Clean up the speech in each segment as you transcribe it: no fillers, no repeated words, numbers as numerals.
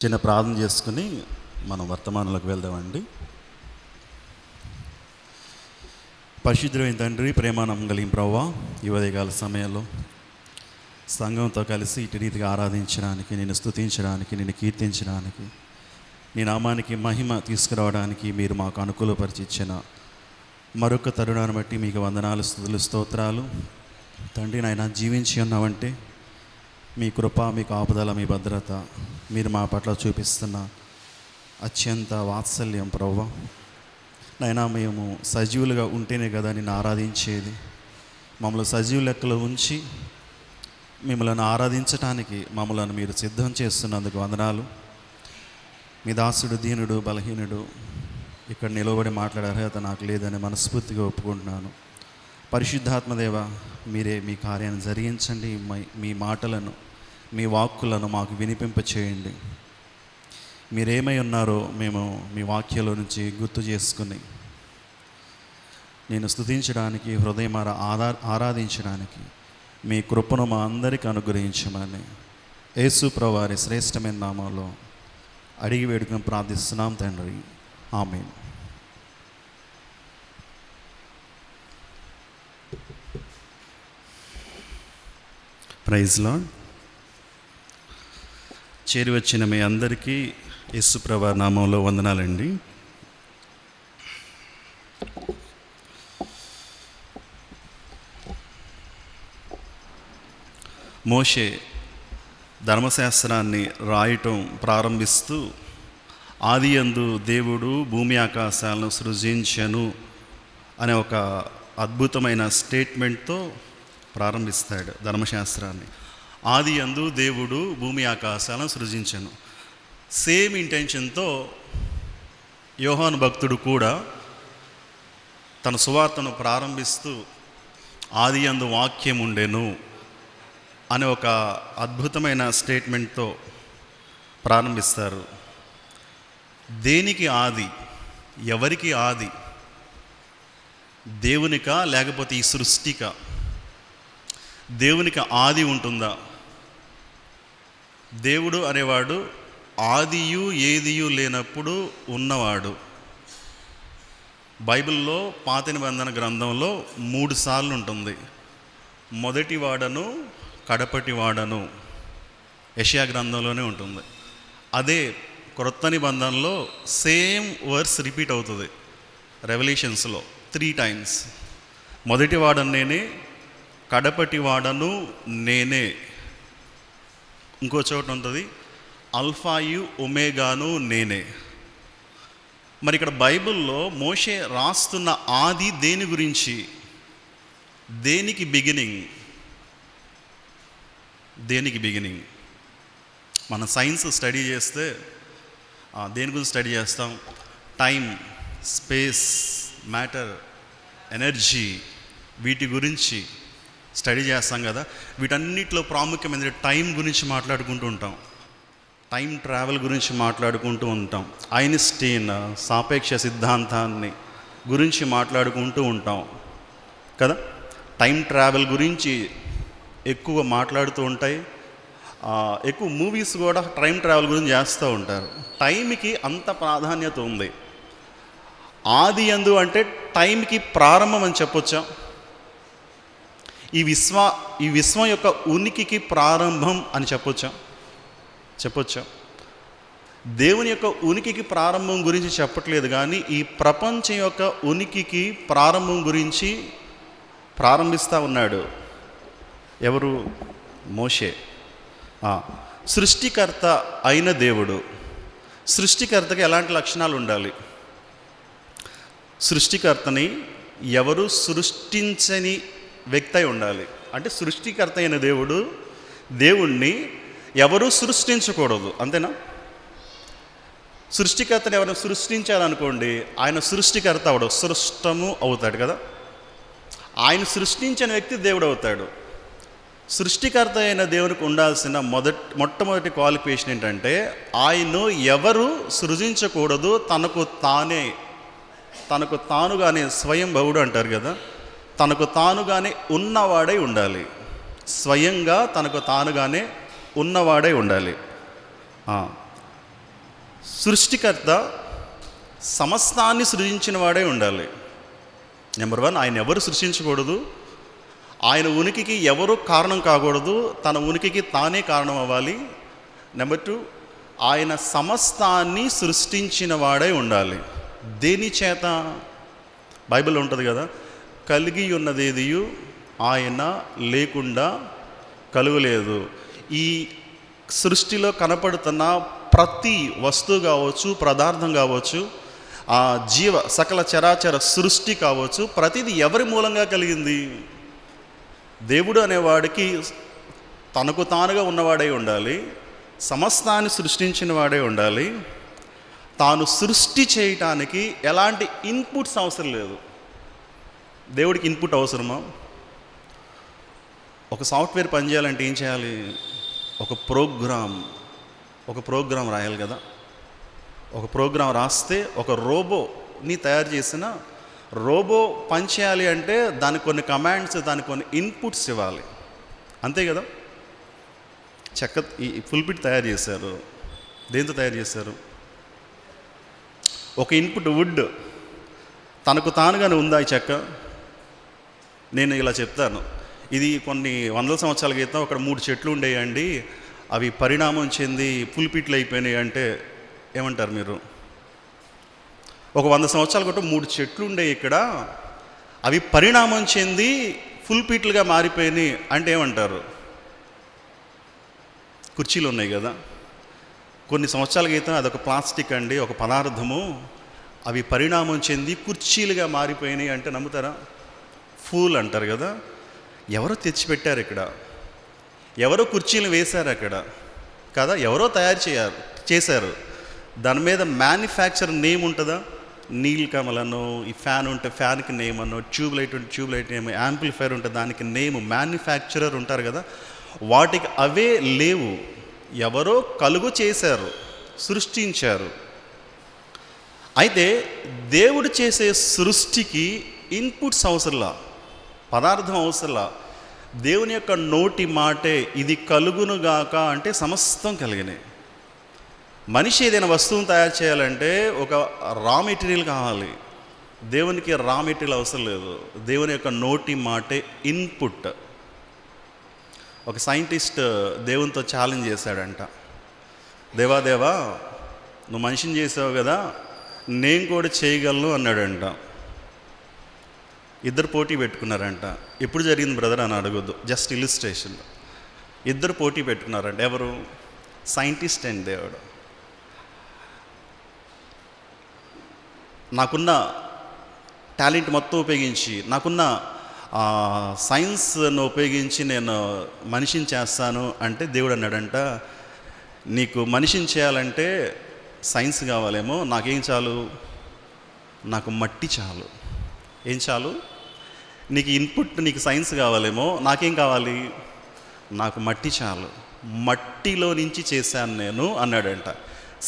చిన్న ప్రార్థన చేసుకుని మనం వర్తమానంలోకి వెళ్దామండి. పరిశుద్ధమైన తండ్రి, ప్రేమానం కలిగిన ప్రభువా, ఈ ఉదయకాల సమయంలో సంఘంతో కలిసి ఇటు రీతిగా ఆరాధించడానికి, నిన్ను స్తుతించడానికి, నిన్ను కీర్తించడానికి, నీ నామానికి మహిమ తీసుకురావడానికి మీరు మాకు అనుకూలపరిచి ఇచ్చిన మరొక తరుణాన్ని బట్టి మీకు వందనాలు, స్తుతులు, స్తోత్రాలు. తండ్రి నాయన, జీవించి ఉన్నామంటే మీ కృప, మీ కాపుదల, మీ భద్రత, మీరు మా పట్ల చూపిస్తున్న అత్యంత వాత్సల్యం ప్రభువా. నైనా మేము సజీవులుగా ఉంటేనే కదా నిన్ను ఆరాధించేది. మమ్మల్ని సజీవు లెక్కలో ఉంచి మిమ్మల్ని ఆరాధించటానికి మమ్మల్ని మీరు సిద్ధం చేస్తున్నందుకు వందనాలు. మీ దాసుడు దీనుడు, బలహీనుడు, ఇక్కడ నిలబడి మాట్లాడే అర్హత నాకు లేదని మనస్ఫూర్తిగా ఒప్పుకుంటున్నాను. పరిశుద్ధాత్మదేవ, మీరే మీ కార్యాన్ని జరిగించండి. మీ మాటలను, మీ వాక్కులను మాకు వినిపింప చేయండి. మీరేమై ఉన్నారో మేము మీ వాక్యంలో నుంచి గుర్తు చేసుకుని నేను స్తుతించడానికి, హృదయం ఆరాధించడానికి మీ కృపను మా అందరికీ అనుగ్రహించమని యేసు ప్రభువారి శ్రేష్టమైన నామంలో అడిగి వేడుకను ప్రార్థిస్తున్నాం తండ్రి, ఆమేన్. Praise lord. చేరి వచ్చిన మీ అందరికీ యేసు ప్రభువారి నామంలో వందనాలండి. మోషే ధర్మశాస్త్రాన్ని రాయటం ప్రారంభిస్తూ ఆదియందు దేవుడు భూమి ఆకాశాలను సృజించెను అనే ఒక అద్భుతమైన స్టేట్మెంట్తో ప్రారంభిస్తాడు ధర్మశాస్త్రాన్ని. ఆదియందు దేవుడు భూమి ఆకాశాలను సృజించెను. సేమ్ ఇంటెన్షన్తో యోహాను భక్తుడు కూడా తన సువార్తను ప్రారంభిస్తూ ఆదియందు వాక్యం ఉండెను అనే ఒక అద్భుతమైన స్టేట్మెంట్తో ప్రారంభిస్తారు. దేనికి ఆది? ఎవరికి ఆది? దేవునికా లేకపోతే ఈ సృష్టిక? దేవునికి ఆది ఉంటుందా? దేవుడు అనేవాడు ఆదియు ఏదియు లేనప్పుడు ఉన్నవాడు. బైబిల్లో పాత నిబంధన గ్రంథంలో 3 సార్లు ఉంటుంది. మొదటి వాడను, కడపటి వాడను యెషయా గ్రంథంలోనే ఉంటుంది. అదే క్రొత్త నిబంధనలో సేమ్ వర్స్ రిపీట్ అవుతుంది. రెవల్యూషన్స్లో 3 టైమ్స్. మొదటి వాడను నేనే, కడపటి వాడను నేనే. ఇంకో చోట ఉంటుంది అల్ఫాయు ఒమేగాను నేనే. మరి ఇక్కడ బైబిల్లో మోషే రాస్తున్న ఆది దేని గురించి? దేనికి బిగినింగ్? దేనికి బిగినింగ్? మన సైన్స్ స్టడీ చేస్తే దేని గురించి స్టడీ చేస్తాం? టైం, స్పేస్, మ్యాటర్, ఎనర్జీ, వీటి గురించి స్టడీ చేస్తాం కదా. వీటన్నిటిలో ప్రాముఖ్యమైనది టైం గురించి మాట్లాడుకుంటూ ఉంటాం. టైం ట్రావెల్ గురించి మాట్లాడుకుంటూ ఉంటాం. ఐన్స్టీన్ సాపేక్ష సిద్ధాంతాన్ని గురించి మాట్లాడుకుంటూ ఉంటాం కదా. టైం ట్రావెల్ గురించి ఎక్కువ మాట్లాడుతూ ఉంటాయి. ఎక్కువ మూవీస్ కూడా టైం ట్రావెల్ గురించి చేస్తూ ఉంటారు. టైంకి అంత ప్రాధాన్యత ఉంది. ఆది యందు అంటే టైంకి ప్రారంభం అని చెప్పొచ్చా? ఈ విశ్వం యొక్క ఉనికికి ప్రారంభం అని చెప్పొచ్చా? దేవుని యొక్క ఉనికికి ప్రారంభం గురించి చెప్పట్లేదు, కానీ ఈ ప్రపంచం యొక్క ఉనికికి ప్రారంభం గురించి ప్రారంభిస్తూ ఉన్నాడు. ఎవరు? మోషే. సృష్టికర్త అయిన దేవుడు. సృష్టికర్తకి ఎలాంటి లక్షణాలు ఉండాలి? సృష్టికర్తని ఎవరు సృష్టించని వ్యక్తి అయి ఉండాలి. అంటే సృష్టికర్త అయిన దేవుణ్ణి ఎవరు సృష్టించకూడదు, అంతేనా? సృష్టికర్తని ఎవరైనా సృష్టించాలనుకోండి, ఆయన సృష్టికర్త అవడు, సృష్టము అవుతాడు కదా. ఆయన సృష్టించిన వ్యక్తి దేవుడు అవుతాడు. సృష్టికర్త అయిన దేవునికి ఉండాల్సిన మొట్టమొదటి క్వాలిఫికేషన్ ఏంటంటే, ఆయన్ను ఎవరు సృజించకూడదు, తనకు తానుగానే స్వయం భవుడు అంటారు కదా, తనకు తానుగానే ఉన్నవాడై ఉండాలి. స్వయంగా తనకు తానుగానే ఉన్నవాడై ఉండాలి. సృష్టికర్త సమస్తాన్ని సృజించిన వాడే ఉండాలి. నెంబర్ 1, ఆయన ఎవరు సృష్టించకూడదు. ఆయన ఉనికికి ఎవరు కారణం కాకూడదు, తన ఉనికికి తానే కారణం అవ్వాలి. నెంబర్ 2, ఆయన సమస్తాన్ని సృష్టించిన వాడే ఉండాలి. దేని చేత? బైబిల్ ఉంటుంది కదా, కలిగి ఉన్నదేదియు ఆయన లేకుండా కలుగలేదు. ఈ సృష్టిలో కనపడుతున్న ప్రతి వస్తువు కావచ్చు, పదార్థం కావచ్చు, ఆ సకల చరాచర సృష్టి కావచ్చు, ప్రతిదీ ఎవరి మూలంగా కలిగింది? దేవుడు అనేవాడికి తనకు తానుగా ఉన్నవాడై ఉండాలి, సమస్తాన్ని సృష్టించిన వాడే ఉండాలి. తాను సృష్టి చేయటానికి ఎలాంటి ఇన్పుట్స్ అవసరం లేదు. దేవుడికి ఇన్పుట్ అవసరమా? ఒక సాఫ్ట్వేర్ పనిచేయాలంటే ఏం చేయాలి? ఒక ప్రోగ్రామ్ రాయాలి కదా. ఒక ప్రోగ్రాం రాస్తే ఒక రోబోని తయారు చేసిన రోబో పనిచేయాలి అంటే దానికి కొన్ని కమాండ్స్, దానికి కొన్ని ఇన్పుట్స్ ఇవ్వాలి, అంతే కదా. ఈ ఫుల్పిట్ తయారు చేశారు, దేంతో తయారు చేశారు? ఒక ఇన్పుట్ వుడ్. తనకు తానుగానే ఉందా ఈ చెక్క? నేను ఇలా చెప్తాను, ఇది కొన్ని వందల సంవత్సరాల క్రితం అక్కడ 3 చెట్లు ఉండేయండి, అవి పరిణామం చెంది పుల్పిట్లు అయిపోయినాయి అంటే ఏమంటారు మీరు? ఒక 100 సంవత్సరాల క్రితం 3 చెట్లు ఉండేవి ఇక్కడ, అవి పరిణామం చెంది ఫుల్పిట్లుగా మారిపోయినాయి అంటే ఏమంటారు? కుర్చీలు ఉన్నాయి కదా, కొన్ని సంవత్సరాల క్రితం అదొక ప్లాస్టిక్ అండి, ఒక పదార్థము, అవి పరిణామం చెంది కుర్చీలుగా మారిపోయినాయి అంటే నమ్ముతారా? ఫూల్ అంటారు కదా. ఎవరో తెచ్చిపెట్టారు ఇక్కడ, ఎవరో కుర్చీలు వేశారు అక్కడ కదా, ఎవరో తయారు చేశారు. దాని మీద మ్యానుఫ్యాక్చర్ నేమ్ ఉంటుందా? నీల్ కమలను, ఈ ఫ్యాన్ ఉంటే ఫ్యాన్కి నేమ్ అన్నో, ట్యూబ్లైట్ ఉంటే ట్యూబ్లైట్ నేమ్, యాంప్లిఫైర్ ఉంటే దానికి నేమ్, మ్యానుఫ్యాక్చరర్ ఉంటారు కదా. వాటికి అవే లేవు, ఎవరో కలుగు చేశారు, సృష్టించారు. అయితే దేవుడు చేసే సృష్టికి ఇన్పుట్స్ అవసరంలా, పదార్థం అవసరంలా. దేవుని యొక్క నోటి మాటే ఇది కలుగునుగాక అంటే సమస్తం కలిగినాయి. మనిషి ఏదైనా వస్తువును తయారు చేయాలంటే ఒక రా మెటీరియల్ కావాలి. దేవునికి రా మెటీరియల్ అవసరం లేదు, దేవుని యొక్క నోటి మాటే ఇన్పుట్. ఒక సైంటిస్ట్ దేవునితో ఛాలెంజ్ చేశాడంట, దేవా నువ్వు మనిషిని చేసావు కదా, నేను కూడా చేయగలను అన్నాడంట. ఇద్దరు పోటీ పెట్టుకున్నారంట. ఎప్పుడు జరిగింది బ్రదర్ అని అడగొద్దు, జస్ట్ ఇలిస్ట్రేషన్. ఇద్దరు పోటీ పెట్టుకున్నారంట. ఎవరు? సైంటిస్ట్ అండ్ దేవుడు. నాకున్న టాలెంట్ మొత్తం ఉపయోగించి, నాకున్న సైన్స్ను ఉపయోగించి నేను మనిషిని చేస్తాను అంటే దేవుడు అన్నాడంట, నీకు మనిషిని చేయాలంటే సైన్స్ కావాలేమో, నాకేం చాలు? నాకు మట్టి చాలు. ఏం చాలు? నీకు ఇన్పుట్, నీకు సైన్స్ కావాలేమో, నాకేం కావాలి? నాకు మట్టి చాలు. మట్టిలో నుంచి చేశాను నేను అన్నాడంట.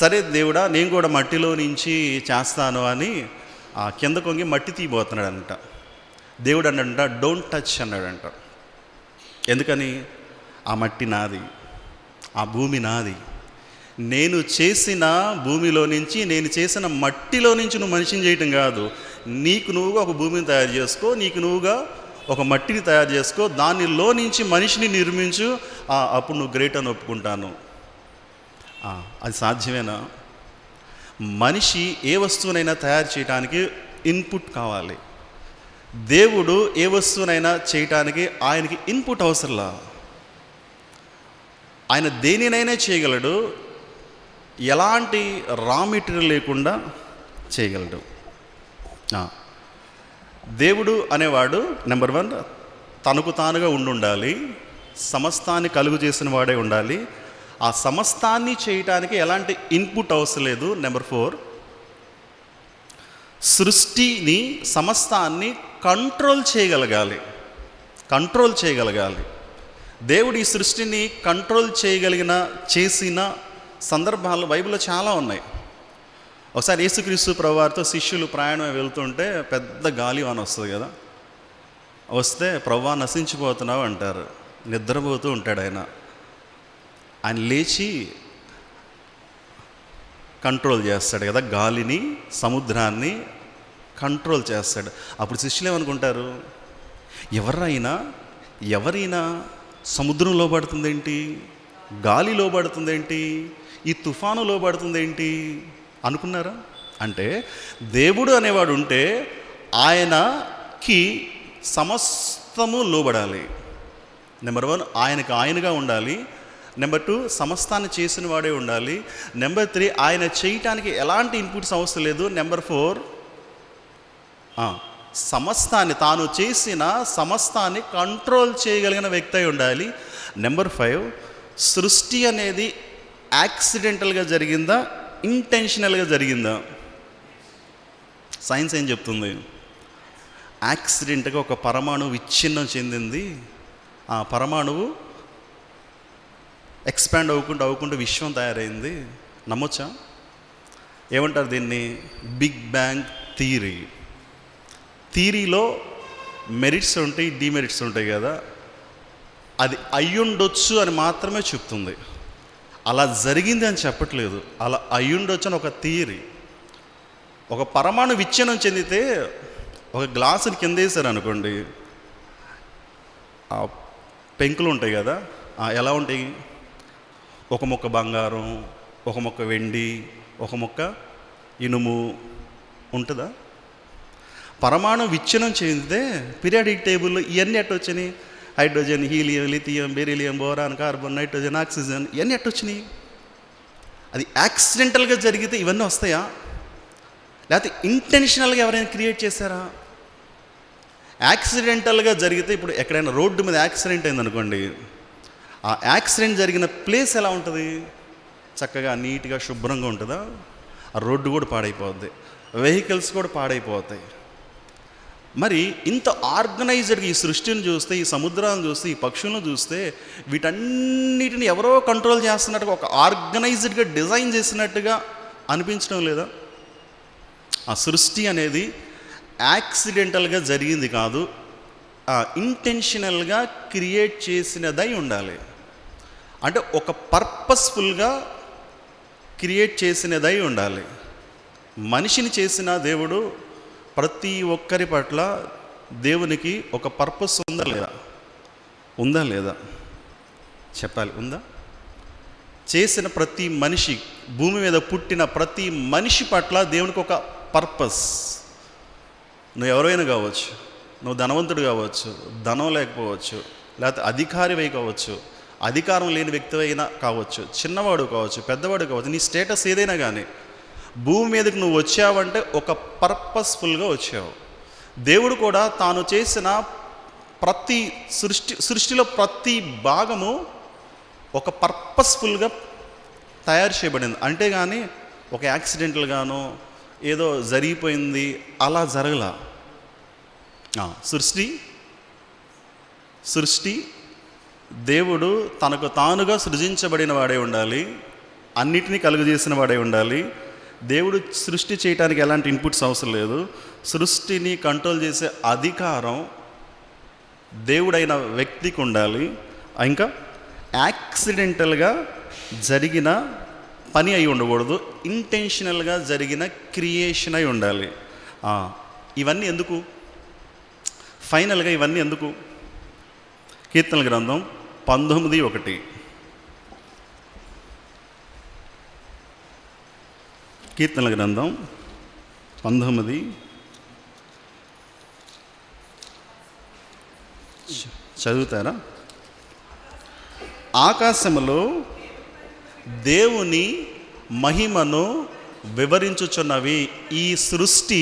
సరే దేవుడా, నేను కూడా మట్టిలో నుంచి చేస్తాను అని కింద కొంగి మట్టి తీయబోతున్నాడంట. దేవుడు అన్నాడంట, డోంట్ టచ్ అన్నాడంట. ఎందుకని? ఆ మట్టి నాది, ఆ భూమి నాది. నేను చేసిన భూమిలో నుంచి, నేను చేసిన మట్టిలో నుంచి నువ్వు మనిషిని చేయటం కాదు, నీకు నువ్వుగా ఒక భూమిని తయారు చేసుకో, నీకు నువ్వుగా ఒక మట్టిని తయారు చేసుకో, దానిలో నుంచి మనిషిని నిర్మించు, అప్పుడు నువ్వు గ్రేట్ అని ఒప్పుకుంటాను. అది సాధ్యమేనా? మనిషి ఏ వస్తువునైనా తయారు చేయడానికి ఇన్పుట్ కావాలి. దేవుడు ఏ వస్తువునైనా చేయటానికి ఆయనకి ఇన్పుట్ అవసరంలా. ఆయన దేనినైనా చేయగలడు, ఎలాంటి రా మెటీరియల్ లేకుండా చేయగలడు. దేవుడు అనేవాడు నెంబర్ 1 తనకు తానుగా ఉండాలి, సమస్తాన్ని కలుగు చేసిన వాడే ఉండాలి. ఆ సమస్తాన్ని చేయటానికి ఎలాంటి ఇన్పుట్ అవసరం లేదు. నెంబర్ 4 సృష్టిని, సమస్తాన్ని కంట్రోల్ చేయగలగాలి. దేవుడు ఈ సృష్టిని కంట్రోల్ చేసిన సందర్భాలు బైబిల్లో చాలా ఉన్నాయి. ఒకసారి యేసుక్రీస్తు ప్రభువారితో శిష్యులు ప్రయాణం వెళ్తుంటే పెద్ద గాలివాన వస్తుంది కదా, వస్తే ప్రభువా నశించిపోతున్నావు అంటారు. నిద్రపోతూ ఉంటాడు ఆయన. లేచి కంట్రోల్ చేస్తాడు కదా, గాలిని సముద్రాన్ని కంట్రోల్ చేస్తాడు. అప్పుడు శిష్యులు ఏమనుకుంటారు, ఎవరైనా సముద్రం లోబడుతుందేంటి, గాలి లోబడుతుందేంటి, ఈ తుఫాను లోబడుతుందేంటి అనుకున్నారా? అంటే దేవుడు అనేవాడు ఉంటే ఆయనకి సమస్తము లోబడాలి. నెంబర్ 1 ఆయనగా ఉండాలి. నెంబర్ 2 సమస్తాన్ని చేసిన వాడే ఉండాలి. నెంబర్ 3 ఆయన చేయటానికి ఎలాంటి ఇన్పుట్స్ అవసరం లేదు. నెంబర్ 4 సమస్తాన్ని, తాను చేసిన సమస్తాన్ని కంట్రోల్ చేయగలిగిన వ్యక్తి అయి ఉండాలి. నెంబర్ 5 సృష్టి అనేది యాక్సిడెంటల్గా జరిగిందా, ఇంటెన్షనల్గా జరిగిందా? సైన్స్ ఏం చెప్తుంది? యాక్సిడెంట్గా ఒక పరమాణువు విచ్ఛిన్నం చెందింది. ఆ పరమాణువు ఎక్స్పాండ్ అవ్వకుండా విశ్వం తయారైంది. నమ్మొచ్చా? ఏమంటారు దీన్ని? బిగ్ బ్యాంగ్ థియరీలో మెరిట్స్ ఉంటాయి, డిమెరిట్స్ ఉంటాయి కదా. అది అయ్యుండొచ్చు అని మాత్రమే చెప్తుంది, అలా జరిగింది అని చెప్పట్లేదు. అలా అయ్యుండొచ్చు అని ఒక థియరీ. ఒక పరమాణు విచ్ఛిన్నం చెందితే ఒక గ్లాసుని కింద వేసారు అనుకోండి, ఆ పెంకులు ఉంటాయి కదా, ఎలా ఉంటాయి? ఒక మొక్క బంగారం, ఒక మొక్క వెండి, ఒక మొక్క ఇనుము ఉంటుందా? పరమాణు విచ్ఛిన్నం చెందితే పీరియాడిక్ టేబుల్లో ఇవన్నీ ఎట్టొచ్చినాయి? Hydrogen, helium, lithium, beryllium, boron, carbon, nitrogen, oxygen, ఇవన్నీ ఎట్టొచ్చినాయి? అది యాక్సిడెంటల్గా జరిగితే ఇవన్నీ వస్తాయా? లేకపోతే ఇంటెన్షనల్గా ఎవరైనా క్రియేట్ చేశారా? యాక్సిడెంటల్గా జరిగితే, ఇప్పుడు ఎక్కడైనా రోడ్డు మీద యాక్సిడెంట్ అయిందనుకోండి, ఆ యాక్సిడెంట్ జరిగిన ప్లేస్ ఎలా ఉంటుంది? చక్కగా నీట్గా శుభ్రంగా ఉంటుందా? ఆ రోడ్డు కూడా పాడైపోద్ది, వెహికల్స్ కూడా పాడైపోతాయి. మరి ఇంత ఆర్గనైజ్డ్గా ఈ సృష్టిని చూస్తే, ఈ సముద్రాలను చూస్తే, ఈ పక్షులను చూస్తే, వీటన్నిటిని ఎవరో కంట్రోల్ చేస్తున్నట్టుగా, ఒక ఆర్గనైజ్డ్గా డిజైన్ చేసినట్టుగా అనిపించడం లేదా? ఆ సృష్టి అనేది యాక్సిడెంటల్గా జరిగింది కాదు, ఇంటెన్షనల్గా క్రియేట్ చేసినదై ఉండాలి. అంటే ఒక పర్పస్ఫుల్గా క్రియేట్ చేసినదై ఉండాలి. మనిషిని చేసిన దేవుడు ప్రతి ఒక్కరి పట్ల దేవునికి ఒక పర్పస్ ఉందా లేదా చెప్పాలి. ఉందా? చేసిన ప్రతి మనిషి, భూమి మీద పుట్టిన ప్రతి మనిషి పట్ల దేవునికి ఒక పర్పస్. నువ్వు ఎవరైనా కావచ్చు, నువ్వు ధనవంతుడు కావచ్చు, ధనం లేకపోవచ్చు, లేకపోతే అధికారివై కావచ్చు, అధికారం లేని వ్యక్తి అయినా కావచ్చు, చిన్నవాడు కావచ్చు, పెద్దవాడు కావచ్చు, నీ స్టేటస్ ఏదైనా కానీ భూమి మీదకి నువ్వు వచ్చావంటే ఒక పర్పస్ఫుల్గా వచ్చావు. దేవుడు కూడా తాను చేసిన ప్రతి సృష్టిలో ప్రతి భాగము ఒక పర్పస్ఫుల్గా తయారు చేయబడింది. అంతేగాని ఒక యాక్సిడెంటల్గానో ఏదో జరిగిపోయింది అలా జరగల. సృష్టి దేవుడు తనకు తానుగా సృజించబడిన వాడే ఉండాలి, అన్నిటినీ కలుగజేసిన వాడే ఉండాలి. దేవుడు సృష్టి చేయడానికి ఎలాంటి ఇన్పుట్స్ అవసరం లేదు. సృష్టిని కంట్రోల్ చేసే అధికారం దేవుడైన వ్యక్తికి ఉండాలి. ఇంకా యాక్సిడెంటల్గా జరిగిన పని అయి ఉండకూడదు, ఇంటెన్షనల్గా జరిగిన క్రియేషన్ అయి ఉండాలి. ఇవన్నీ ఎందుకు? ఫైనల్గా ఇవన్నీ ఎందుకు? కీర్తనల గ్రంథం 19:1. కీర్తనల గ్రంథం 19 చదువుతారా? ఆకాశములో దేవుని మహిమను వివరించుచున్నవి, ఈ సృష్టి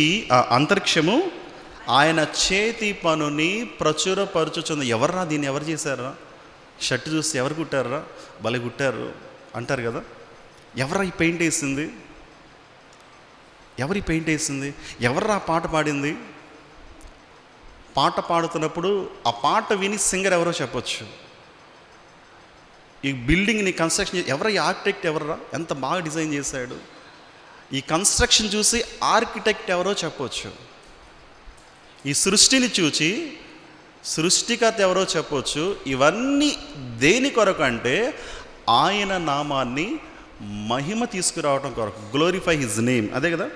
అంతరిక్షము ఆయన చేతి పనుని ప్రచురపరచుచున్నది. ఎవర్రా దీన్ని ఎవరు చేశారా? షర్ట్ చూస్తే ఎవరు కుట్టారా? భలే కుట్టారు అంటారు కదా. ఎవరా ఈ పెయింట్ వేసింది? ఎవరి పెయింట్ వేసింది? ఎవర్రా పాట పాడింది? పాట పాడుతున్నప్పుడు ఆ పాట విని సింగర్ ఎవరో చెప్పొచ్చు. ఈ బిల్డింగ్ని కన్స్ట్రక్షన్ ఎవరు? ఈ ఆర్కిటెక్ట్ ఎవర్రా? ఎంత బాగా డిజైన్ చేశాడు. ఈ కన్స్ట్రక్షన్ చూసి ఆర్కిటెక్ట్ ఎవరో చెప్పొచ్చు. ఈ సృష్టిని చూసి సృష్టికర్త ఎవరో చెప్పొచ్చు. ఇవన్నీ దేని కొరకు అంటే ఆయన నామాన్ని మహిమ తీసుకురావటం కొరకు, గ్లోరిఫై హిజ్ నేమ్. అదే కదా,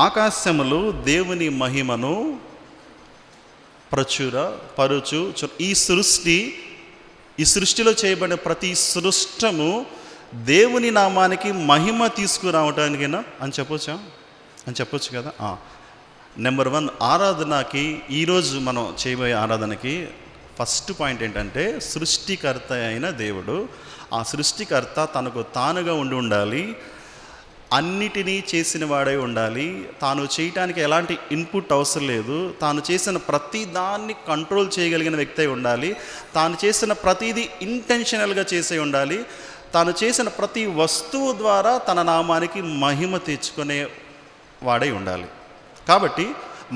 ఆకాశములు దేవుని మహిమను పరుచు. ఈ సృష్టిలో చేయబడిన ప్రతి సృష్టము దేవుని నామానికి మహిమ తీసుకురావటానికైనా అని చెప్పొచ్చు కదా. నెంబర్ 1 ఆరాధనకి, ఈరోజు మనం చేయబోయే ఆరాధనకి ఫస్ట్ పాయింట్ ఏంటంటే, సృష్టికర్త అయిన దేవుడు, ఆ సృష్టికర్త తనకు తానుగా ఉండాలి, అన్నిటినీ చేసిన వాడై ఉండాలి, తాను చేయటానికి ఎలాంటి ఇన్పుట్ అవసరం లేదు, తాను చేసిన ప్రతి దాన్ని కంట్రోల్ చేయగలిగిన వ్యక్తి అయి ఉండాలి, తాను చేసిన ప్రతిదీ ఇంటెన్షనల్గా చేసే ఉండాలి, తాను చేసిన ప్రతి వస్తువు ద్వారా తన నామానికి మహిమ తెచ్చుకునే వాడై ఉండాలి. కాబట్టి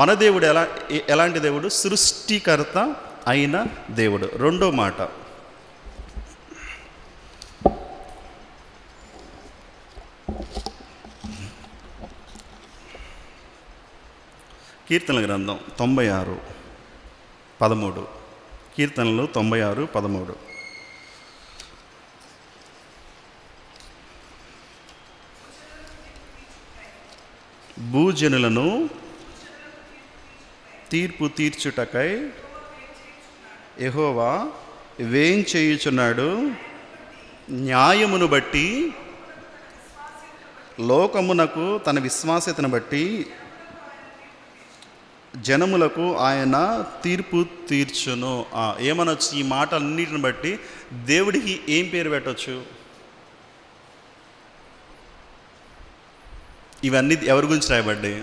మన దేవుడు ఎలాంటి దేవుడు? సృష్టికర్త అయిన దేవుడు. రెండో మాట, కీర్తనల గ్రంథం 96:13. కీర్తనలు 96:13. భూజనులను తీర్పు తీర్చుటకై యెహోవా వేంచేయుచున్నాడు, న్యాయమును బట్టి లోకమునకు తన విశ్వాస్యతను బట్టి జనములకు ఆయన తీర్పు తీర్చును. ఏమనొచ్చు? ఈ మాటలన్నిటిని బట్టి దేవుడికి ఏం పేరు పెట్టవచ్చు? ఇవన్నీ ఎవరి గురించి రాయబడ్డాయి?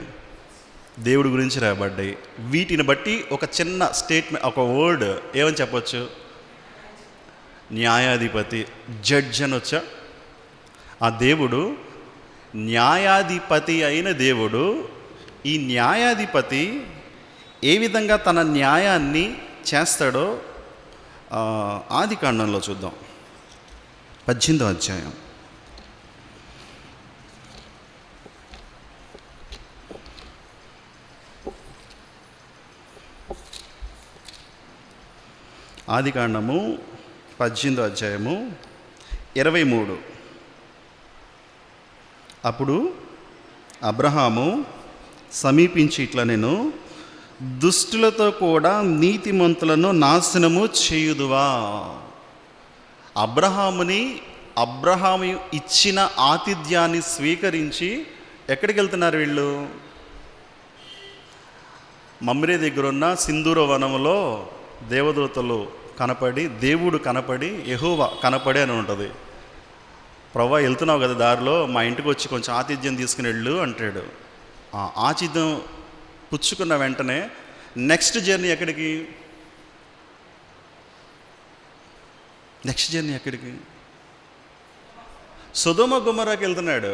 దేవుడి గురించి రాయబడ్డాయి. వీటిని బట్టి ఒక చిన్న స్టేట్మెంట్, ఒక వర్డ్ ఏమని చెప్పచ్చు? న్యాయాధిపతి, జడ్జ్ అనొచ్చా? ఆ దేవుడు న్యాయాధిపతి అయిన దేవుడు. ఈ న్యాయాధిపతి ఏ విధంగా తన న్యాయాన్ని చేస్తాడో ఆదికాండంలో చూద్దాం. 18వ అధ్యాయం. ఆదికాండము 18వ అధ్యాయము 23. అప్పుడు అబ్రహాము సమీపించి ఇట్లా, నేను దుష్టులతో కూడా నీతిమంతులను నాశనము చేయుదువా? అబ్రహాము ఇచ్చిన ఆతిథ్యాన్ని స్వీకరించి ఎక్కడికి వెళ్తున్నారు వీళ్ళు? మమ్రే దగ్గరున్న సింధూర వనంలో దేవదూతలు కనపడి, దేవుడు కనపడి, యెహోవా కనపడి అని ఉంటుంది. ప్రభువా, వెళ్తున్నావు కదా, దారిలో మా ఇంటికి వచ్చి కొంచెం ఆతిథ్యం తీసుకుని వెళ్ళు అంటాడు. ఆ ఆతిథ్యం పుచ్చుకున్న వెంటనే నెక్స్ట్ జర్నీ ఎక్కడికి? సొదొమ గొమొర్రాకి వెళ్తున్నాడు.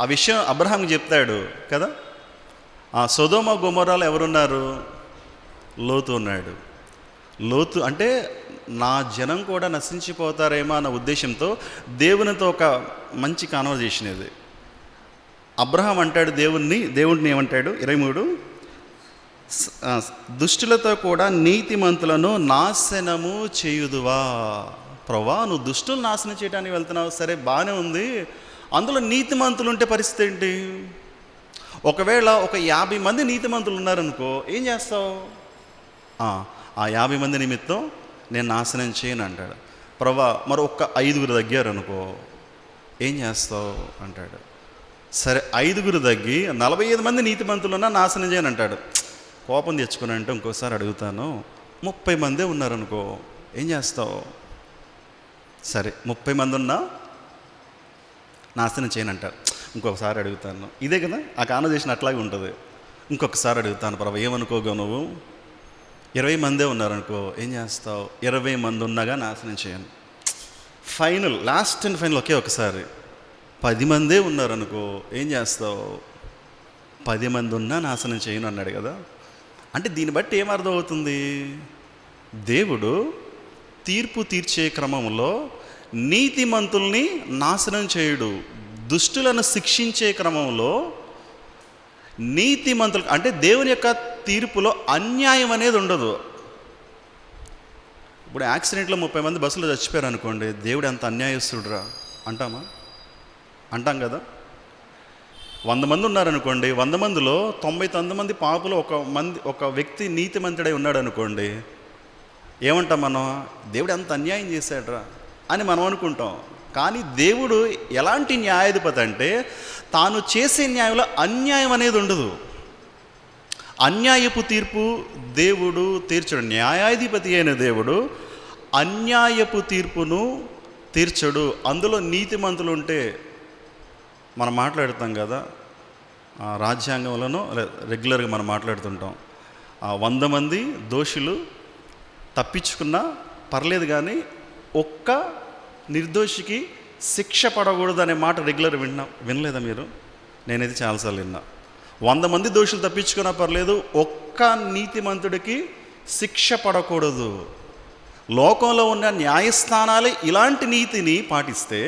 ఆ విషయం అబ్రహాంకి చెప్తాడు కదా. ఆ సొదొమ గొమొర్రాలో ఎవరున్నారు? లోతు ఉన్నాడు. లోతు అంటే నా జనం కూడా నశించిపోతారేమో అన్న ఉద్దేశంతో దేవునితో ఒక మంచి కాన్వర్జేషన్ ఇది. అబ్రహాం అంటాడు దేవుడిని ఏమంటాడు? 23, దుష్టులతో కూడా నీతిమంతులను నాశనము చేయుదువా? ప్రభువా, నువ్వు దుష్టులు నాశనం చేయడానికి వెళ్తున్నావు, సరే బాగానే ఉంది, అందులో నీతిమంతులు ఉంటే పరిస్థితి ఏంటి? ఒకవేళ ఒక 50 మంది నీతిమంతులు ఉన్నారనుకో, ఏం చేస్తావు? ఆ 50 మంది నిమిత్తం నేను నాశనం చేయను అంటాడు. ప్రభువా, మరి ఒక్క 5గురు తగ్గారనుకో ఏం చేస్తావు అంటాడు. సరే 5గురు తగ్గి 45 మంది నీతిమంతులున్నా నాశనం చేయను అంటాడు. కోపం తెచ్చుకుని అంటే ఇంకోసారి అడుగుతాను, 30 మందే ఉన్నారనుకో ఏం చేస్తావు? సరే 30 మంది ఉన్నా నాశనం చేయను అంటారు. ఇంకొకసారి అడుగుతాను. ఇదే కదా ఆ కాన్వర్జేషన్, అట్లాగే ఉంటుంది. ఇంకొకసారి అడుగుతాను, ప్రభు ఏమనుకోగా నువ్వు 20 మందే ఉన్నారనుకో ఏం చేస్తావు? 20 మంది ఉన్నాగా నాశనం చేయను. లాస్ట్ అండ్ ఫైనల్ ఒకే ఒకసారి 10 మందే ఉన్నారనుకో ఏం చేస్తావు? 10 మంది ఉన్నా నాశనం చేయను అన్నాడు కదా. అంటే దీన్ని బట్టి ఏమర్థం అవుతుంది? దేవుడు తీర్పు తీర్చే క్రమంలో నీతిమంతుల్ని నాశనం చేయుడు, దుష్టులను శిక్షించే క్రమంలో నీతిమంతులు అంటే దేవుని యొక్క తీర్పులో అన్యాయం అనేది ఉండదు. ఇప్పుడు యాక్సిడెంట్లో 30 మంది బస్సులో చచ్చిపోయారు అనుకోండి, దేవుడు ఎంత అన్యాయస్తుడురా అంటామా? అంటాం కదా. 100 మంది ఉన్నారనుకోండి, 100 మందిలో 99 మంది పాపులు, ఒక వ్యక్తి నీతిమంతుడై ఉన్నాడు అనుకోండి, ఏమంటాం మనం? దేవుడు ఎంత అన్యాయం చేశాడ్రా అని మనం అనుకుంటాం. కానీ దేవుడు ఎలాంటి న్యాయాధిపతి అంటే, తాను చేసే న్యాయంలో అన్యాయం అనేది ఉండదు. అన్యాయపు తీర్పు దేవుడు తీర్చడు. న్యాయాధిపతి అయిన దేవుడు అన్యాయపు తీర్పును తీర్చడు. అందులో నీతిమంతులు ఉంటే మనం మాట్లాడుతాం కదా, రాజ్యాంగంలోనూ రెగ్యులర్గా మనం మాట్లాడుతుంటాం, 100 మంది దోషులు తప్పించుకున్నా పర్లేదు, కానీ ఒక్క నిర్దోషికి శిక్ష పడకూడదు అనే మాట రెగ్యులర్ వినలేదా మీరు? నేనైతే చాలాసార్లు విన్నా. 100 మంది దోషులు తప్పించుకున్నా పర్లేదు, ఒక్క నీతిమంతుడికి శిక్ష పడకూడదు. లోకంలో ఉన్న న్యాయస్థానాలే ఇలాంటి నీతిని పాటిస్తే,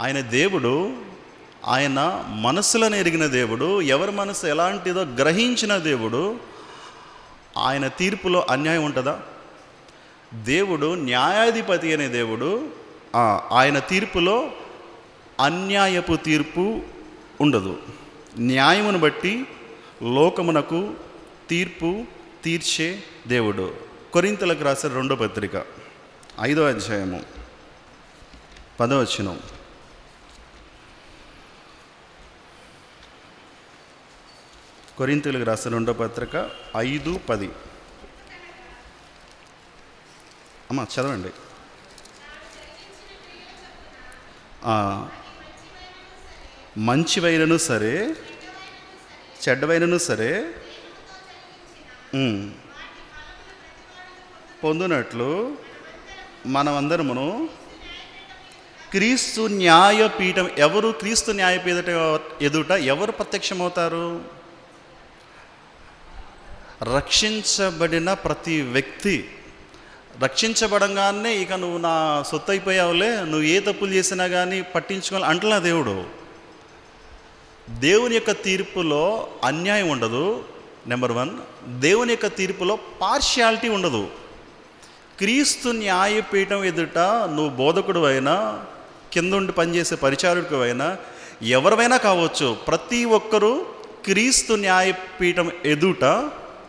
ఆయన దేవుడు, ఆయన మనసులను ఎరిగిన దేవుడు, ఎవరి మనసు ఎలాంటిదో గ్రహించిన దేవుడు, ఆయన తీర్పులో అన్యాయం ఉంటుందా? దేవుడు న్యాయాధిపతి అనే దేవుడు, ఆయన తీర్పులో అన్యాయపు తీర్పు ఉండదు. న్యాయమును బట్టి లోకమునకు తీర్పు తీర్చే దేవుడు. కొరింథీయులకు రాసిన 2వ పత్రిక 5వ అధ్యాయము 10వ వచనం. కొరింథీయులకు రాసిన 2వ పత్రిక 5:10. అమ్మా చదవండి. మంచివైనను సరే చెడ్డవైనను సరే పొందునట్లు మనమందరమును క్రీస్తు న్యాయపీఠం. ఎవరు క్రీస్తు న్యాయపీఠ ఎదుట ఎవరు ప్రత్యక్షమవుతారు? రక్షించబడిన ప్రతి వ్యక్తి. రక్షించబడంగానే ఇక నువ్వు నా సొత్తు అయిపోయావులే, నువ్వు ఏ తప్పులు చేసినా కానీ పట్టించుకోవాలి అంటలా దేవుడు. దేవుని యొక్క తీర్పులో అన్యాయం ఉండదు. నెంబర్ 1, దేవుని యొక్క తీర్పులో పార్షియాలిటీ ఉండదు. క్రీస్తు న్యాయపీఠం ఎదుట నువ్వు బోధకుడు అయినా, కిందుండి పనిచేసే పరిచారకుడు అయినా, ఎవరివైనా కావచ్చు, ప్రతి ఒక్కరూ క్రీస్తు న్యాయపీఠం ఎదుట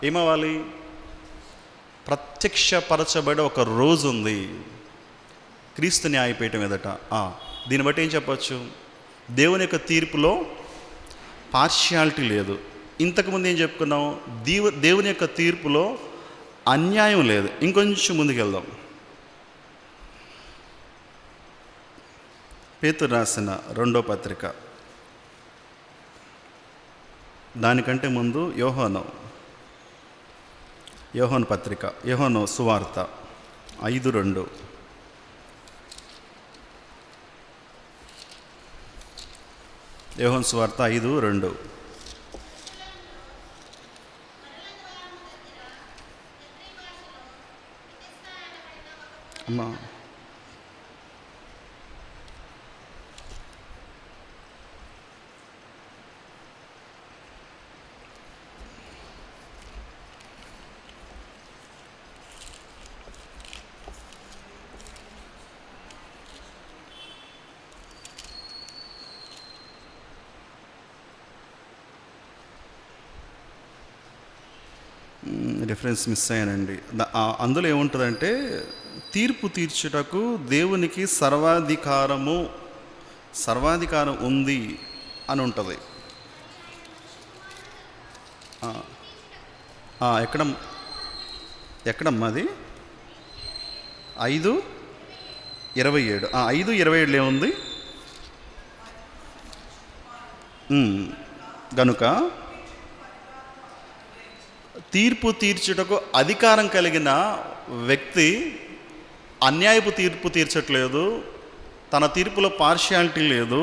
ఏమవ్వాలి? ప్రత్యక్షపరచబడే ఒక రోజు ఉంది క్రీస్తు న్యాయపీఠం ఎదుట. దీన్ని బట్టి ఏం చెప్పచ్చు? దేవుని యొక్క తీర్పులో పార్షియాలిటీ లేదు. ఇంతకుముందు ఏం చెప్పుకున్నాం? దేవుని యొక్క తీర్పులో అన్యాయం లేదు. ఇంకొంచెం ముందుకెళ్దాం. పేతురు రాసిన 2వ పత్రిక, దానికంటే ముందు యోహాను పత్రిక, యోహాను సువార్త 5:2. యోహాను సువార్త 5:2. అమ్మా రిఫరెన్స్ మిస్ అయ్యానండి. అందులో ఏముంటుందంటే, తీర్పు తీర్చుటకు దేవునికి సర్వాధికారం ఉంది అని ఉంటుంది. ఎక్కడమ్మా అది? 5:27. 5:27 ఏముంది? గనుక తీర్పు తీర్చుటకు అధికారం కలిగిన వ్యక్తి అన్యాయపు తీర్పు తీర్చట్లేదు, తన తీర్పులో పార్షియాలిటీ లేదు.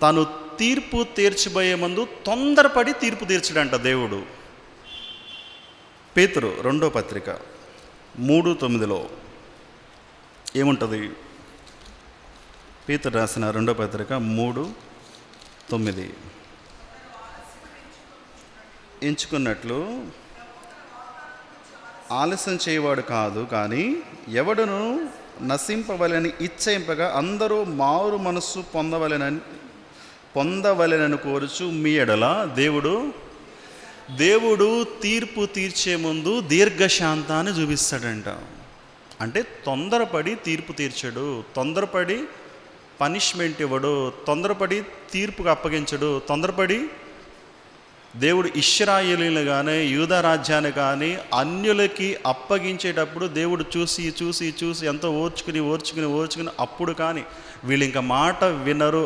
తను తీర్పు తీర్చబోయే ముందు తొందరపడి తీర్పు తీర్చడంట దేవుడు. పేతురు 2వ పత్రిక 3:9 ఏముంటుంది? పేతురు రాసిన 2వ పత్రిక 3:9. ఎంచుకున్నట్లు ఆలస్యం చేయవాడు కాదు, కానీ ఎవడును నశింపవలని ఇచ్చయింపగా అందరూ మారు మనస్సు పొందవలెనని కోరుచు మీ ఎడల దేవుడు తీర్పు తీర్చే ముందు దీర్ఘశాంతాన్ని చూపిస్తాడంట. అంటే తొందరపడి తీర్పు తీర్చడు, తొందరపడి పనిష్మెంట్ ఇవ్వడు, తొందరపడి తీర్పుకు అప్పగించడు. తొందరపడి దేవుడు ఇశ్రాయేలీయులను కానీ యూదా రాజ్యాన్ని కానీ అన్యులకి అప్పగించేటప్పుడు దేవుడు చూసి ఎంతో ఓర్చుకుని అప్పుడు కానీ వీళ్ళు ఇంకా మాట వినరు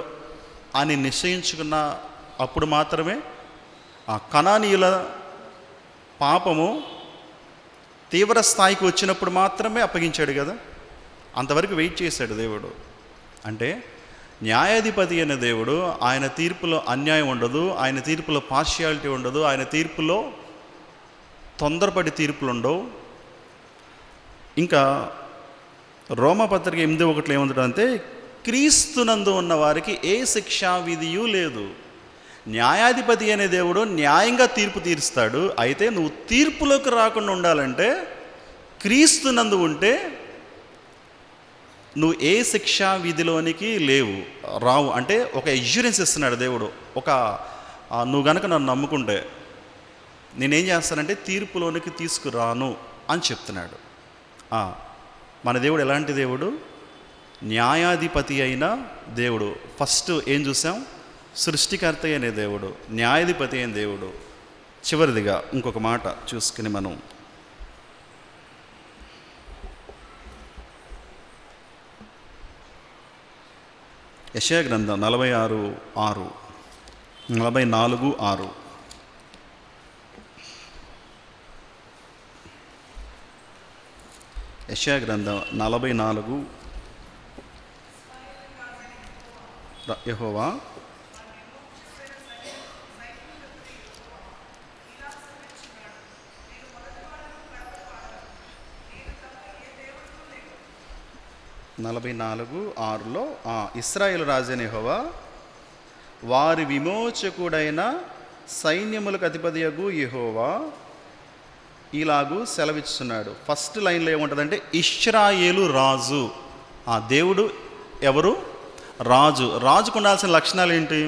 అని నిశ్చయించుకున్న అప్పుడు మాత్రమే ఆ కనానీయుల పాపము తీవ్ర స్థాయికి వచ్చినప్పుడు మాత్రమే అప్పగించాడు కదా. అంతవరకు వెయిట్ చేశాడు దేవుడు. అంటే న్యాయాధిపతి అనే దేవుడు, ఆయన తీర్పులో అన్యాయం ఉండదు, ఆయన తీర్పులో పార్షియాలిటీ ఉండదు, ఆయన తీర్పులో తొందరపడి తీర్పులు ఉండవు. ఇంకా రోమపత్రిక 8:1 ఏముందంటే క్రీస్తునందు ఉన్న వారికి ఏ శిక్షా విధియు లేదు. న్యాయాధిపతి అనే దేవుడు న్యాయంగా తీర్పు తీరుస్తాడు. అయితే నువ్వు తీర్పులోకి రాకుండా ఉండాలంటే క్రీస్తునందు ఉంటే నువ్వు ఏ శిక్షా విధిలోనికి రావు. అంటే ఒక ఎష్యూరెన్స్ ఇస్తున్నాడు దేవుడు. నువ్వు గనక నన్ను నమ్ముకుంటే నేనేం చేస్తానంటే తీర్పులోనికి తీసుకురాను అని చెప్తున్నాడు. మన దేవుడు ఎలాంటి దేవుడు? న్యాయాధిపతి అయిన దేవుడు. ఫస్ట్ ఏం చూసాం? సృష్టికర్త అనే దేవుడు, న్యాయాధిపతి అయిన దేవుడు. చివరిదిగా ఇంకొక మాట చూసుకుని మనం యెషయా గ్రంథం 44:6 యెషయా గ్రంథం 44 యెహోవా ఇశ్రాయేలు రాజైన యెహోవా వారి విమోచకుడైన సైన్యములకు అధిపతియగు యెహోవా ఇలాగూ సెలవిస్తున్నాడు. ఫస్ట్ లైన్లో ఏముంటుందంటే ఇశ్రాయేలు రాజు. ఆ దేవుడు ఎవరు? రాజు. రాజుకు ఉండాల్సిన లక్షణాలు ఏంటి?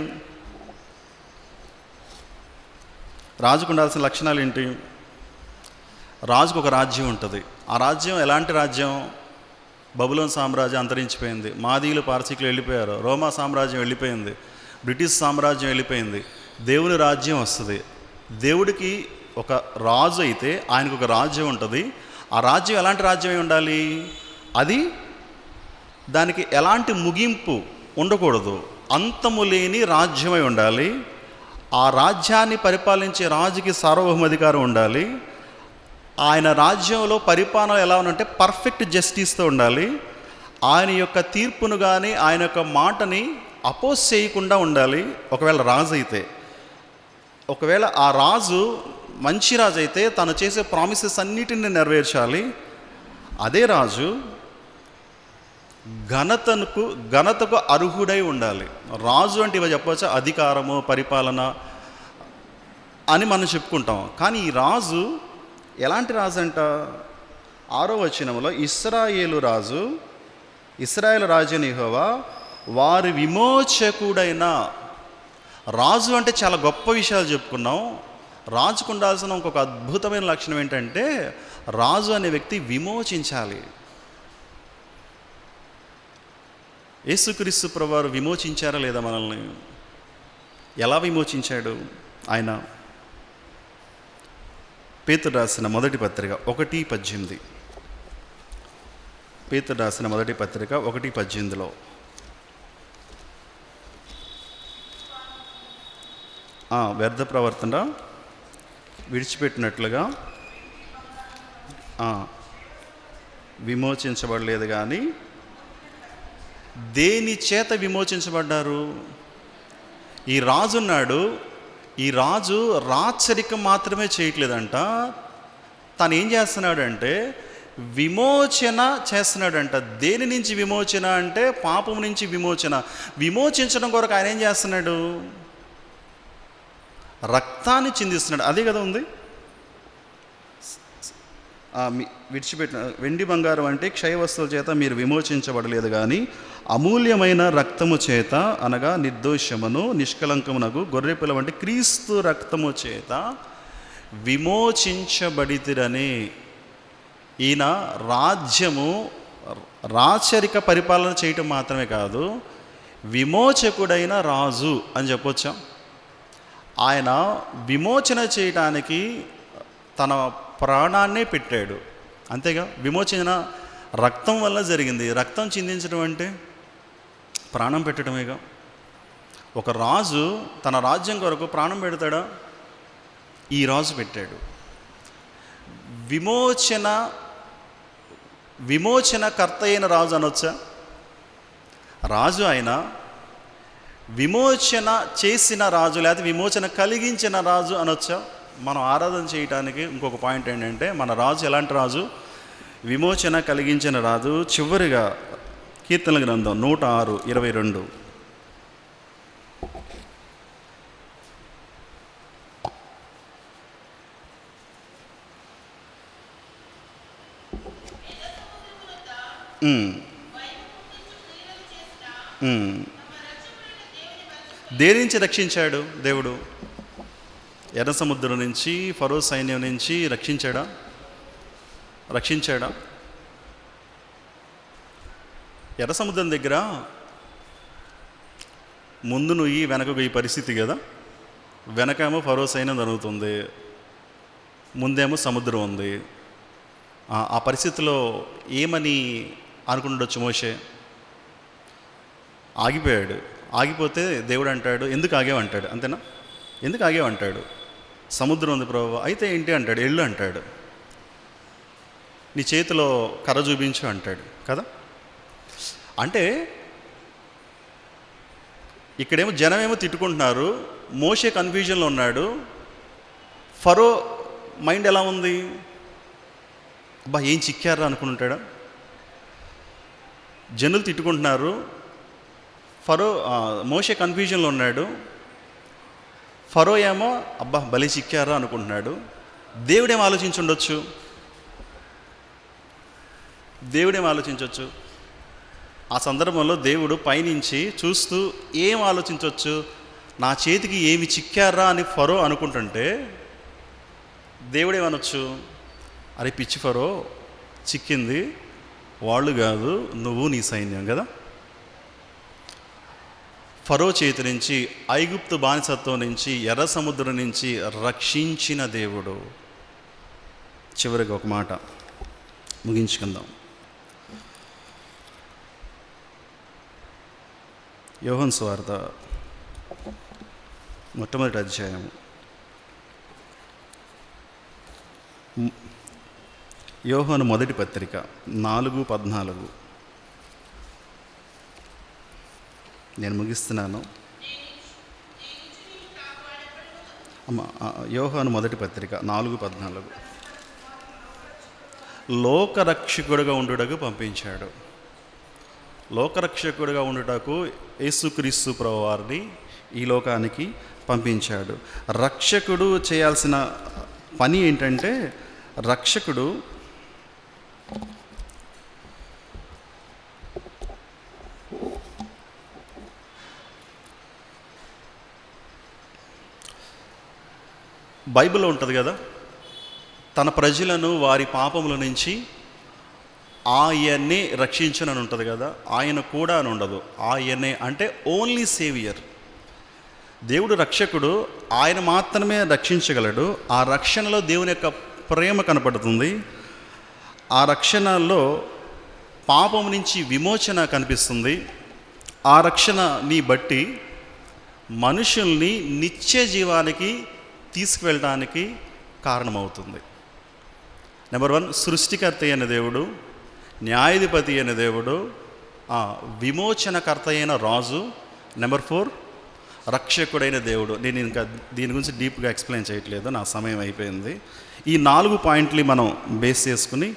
రాజుకు ఒక రాజ్యం ఉంటుంది. ఆ రాజ్యం ఎలాంటి రాజ్యం? బబులోన్ సామ్రాజ్యం అంతరించిపోయింది, మాదీయులు పార్సీకులు వెళ్ళిపోయారు, రోమా సామ్రాజ్యం వెళ్ళిపోయింది, బ్రిటిష్ సామ్రాజ్యం వెళ్ళిపోయింది. దేవుని రాజ్యం వస్తుంది. దేవుడికి ఒక రాజు అయితే ఆయనకు ఒక రాజ్యం ఉంటుంది. ఆ రాజ్యం ఎలాంటి రాజ్యమై ఉండాలి? దానికి ఎలాంటి ముగింపు ఉండకూడదు, అంతము లేని రాజ్యమై ఉండాలి. ఆ రాజ్యాన్ని పరిపాలించే రాజుకి సార్వభౌమాధికారం ఉండాలి. ఆయన రాజ్యంలో పరిపాలన ఎలా ఉందంటే పర్ఫెక్ట్ జస్టిస్తో ఉండాలి. ఆయన యొక్క తీర్పును కానీ ఆయన యొక్క మాటని అపోజ్ చేయకుండా ఉండాలి. ఒకవేళ రాజు అయితే, ఒకవేళ ఆ రాజు మంచి రాజు అయితే తను చేసే ప్రామిసెస్ అన్నిటిని నెరవేర్చాలి. అదే రాజు ఘనతకు అర్హుడై ఉండాలి. రాజు అంటే ఇవి చెప్పవచ్చా? అధికారము, పరిపాలన అని మనం చెప్పుకుంటాం. కానీ ఈ రాజు ఎలాంటి రాజు అంట? 6వ వచనంలో ఇశ్రాయేలు రాజు యెహోవా వారి విమోచకుడైన రాజు. అంటే చాలా గొప్ప విషయాలు చెప్పుకున్నాం. రాజుకు ఉండాల్సిన ఇంకొక అద్భుతమైన లక్షణం ఏంటంటే రాజు అనే వ్యక్తి విమోచించాలి. యేసుక్రీస్తు ప్రభువారు విమోచించారా లేదా మనల్ని? ఎలా విమోచించాడు ఆయన? పేతురు రాసిన మొదటి పత్రిక 1:18. పేతురు రాసిన మొదటి పత్రిక 1:18లో వ్యర్థ ప్రవర్తన విడిచిపెట్టినట్లుగా విమోచించబడలేదు. కానీ దేని చేత విమోచించబడ్డారు? ఈ రాజున్నాడు. ఈ రాజు రాచరికం మాత్రమే చేయట్లేదంట, తను ఏం చేస్తున్నాడంటే విమోచన చేస్తున్నాడంట. దేని నుంచి విమోచన అంటే పాపం నుంచి విమోచించడం కొరకు ఆయన ఏం చేస్తున్నాడు? రక్తాన్ని చిందిస్తున్నాడు. అదే కదా ఉంది. విడిచిపెట్టిన వెండి బంగారం అంటే క్షయ వస్తువుల చేత మీరు విమోచించబడలేదు, కానీ అమూల్యమైన రక్తము చేత, అనగా నిర్దోషమును నిష్కలంకమునకు గొర్రెపిల్ల వంటి క్రీస్తు రక్తము చేత విమోచించబడితిరని. ఈయన రాజ్యము రాచరిక పరిపాలన చేయటం మాత్రమే కాదు, విమోచకుడైన రాజు అని చెప్పొచ్చా. ఆయన విమోచన చేయటానికి తన ప్రాణాన్నే పెట్టాడు. అంతేగా, విమోచన రక్తం వల్ల జరిగింది. రక్తం చిందించడం అంటే ప్రాణం పెట్టడమేగా. ఒక రాజు తన రాజ్యం కొరకు ప్రాణం పెడతాడా? ఈ రాజు పెట్టాడు. విమోచనకర్త అయిన రాజు అనొచ్చా? రాజు ఆయన విమోచన చేసిన రాజు, లేదా విమోచన కలిగించిన రాజు అనొచ్చా? మనం ఆరాధన చేయటానికి ఇంకొక పాయింట్ ఏంటంటే, మన రాజు ఎలాంటి రాజు? విమోచన కలిగించిన రాజు. చివరిగా కీర్తనల గ్రంథం 106:22. దేని నుంచి రక్షించాడు దేవుడు? ఎర్ర సముద్రం నుంచి, ఫరో సైన్యం నుంచి రక్షించాడా? ఎర్ర సముద్రం దగ్గర ముందు నుయ్యి వెనక ఈ పరిస్థితి కదా. వెనకేమో ఫరో సైన్యం జరుగుతుంది, ముందేమో సముద్రం ఉంది. ఆ పరిస్థితిలో ఏమని అనుకుండొచ్చు మోషే? ఆగిపోయాడు. ఆగిపోతే దేవుడు అంటాడు, ఎందుకు ఆగేవంటాడు. అంతేనా? ఎందుకు ఆగేవంటాడు? సముద్రం ఉంది ప్రభువా. అయితే ఏంటి అంటాడు, ఎళ్ళు అంటాడు. నీ చేతిలో కర్ర చూపించు అంటాడు కదా. అంటే ఇక్కడేమో జనమేమో తిట్టుకుంటున్నారు, మోషే కన్ఫ్యూజన్లో ఉన్నాడు. ఫరో మైండ్ ఎలా ఉంది? అబ్బా ఏం చిక్కారా అనుకుంటాడా? జనులు తిట్టుకుంటున్నారు, మోషే కన్ఫ్యూజన్లో ఉన్నాడు. ఫరో ఏమో అబ్బా బలి చిక్కారా అనుకుంటున్నాడు. దేవుడేం ఆలోచించవచ్చు? ఆ సందర్భంలో దేవుడు పైనుంచి చూస్తూ ఏం ఆలోచించవచ్చు? నా చేతికి ఏమి చిక్కారా అని ఫరో అనుకుంటుంటే దేవుడేమనొచ్చు? అరే పిచ్చి ఫరో, చిక్కింది వాళ్ళు కాదు, నువ్వు నీ సైన్యం కదా. ఫరో చేతి నుంచి, ఐగుప్తు బానిసత్వం నుంచి, ఎర్ర సముద్రం నుంచి రక్షించిన దేవుడు. చివరిగా ఒక మాట ముగించుకుందాం. యోహాను సువార్త మొట్టమొదటి అధ్యాయం, యోహాను మొదటి పత్రిక 4:14. నేను ముగిస్తున్నాను. యోహాను మొదటి పత్రిక 4:14. లోకరక్షకుడుగా ఉండుటకు పంపించాడు. లోకరక్షకుడుగా ఉండుటకు యేసుక్రీస్తు ప్రభువారిని ఈ లోకానికి పంపించాడు. రక్షకుడు చేయాల్సిన పని ఏంటంటే, రక్షకుడు బైబిల్లో ఉంటుంది కదా, తన ప్రజలను వారి పాపముల నుంచి ఆయన్నే రక్షించనని ఉంటుంది కదా. ఆయన కూడా అని ఉండదు, ఆయనే అంటే ఓన్లీ సేవియర్. దేవుడు రక్షకుడు, ఆయన మాత్రమే రక్షించగలడు. ఆ రక్షణలో దేవుని యొక్క ప్రేమ కనపడుతుంది. ఆ రక్షణలో పాపం నుంచి విమోచన కనిపిస్తుంది. ఆ రక్షణని బట్టి మనుషుల్ని నిత్య జీవానికి తీసుకువెళ్ళడానికి కారణమవుతుంది. నెంబర్ 1 సృష్టికర్త అయిన దేవుడు, న్యాయాధిపతి అయిన దేవుడు, విమోచనకర్త అయిన రాజు. నెంబర్ 4 రక్షకుడైన దేవుడు. నేను ఇంకా దీని గురించి డీప్గా ఎక్స్ప్లెయిన్ చేయట్లేదు, నా సమయం అయిపోయింది. ఈ 4 పాయింట్లు మనం బేస్ చేసుకుని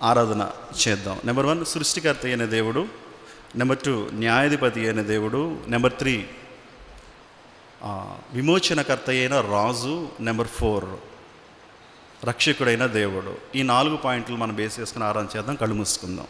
ఆరాధన చేద్దాం. నెంబర్ 1 సృష్టికర్త అయిన దేవుడు. నెంబర్ 2 న్యాయాధిపతి అయిన దేవుడు. నెంబర్ 3 విమోచనకర్త అయిన రాజు. నెంబర్ 4 రక్షకుడైన దేవుడు. ఈ 4 పాయింట్లు మనం బేస్ చేసుకుని ఆరాధన చేద్దాం. కళ్ళు మూసుకుందాం.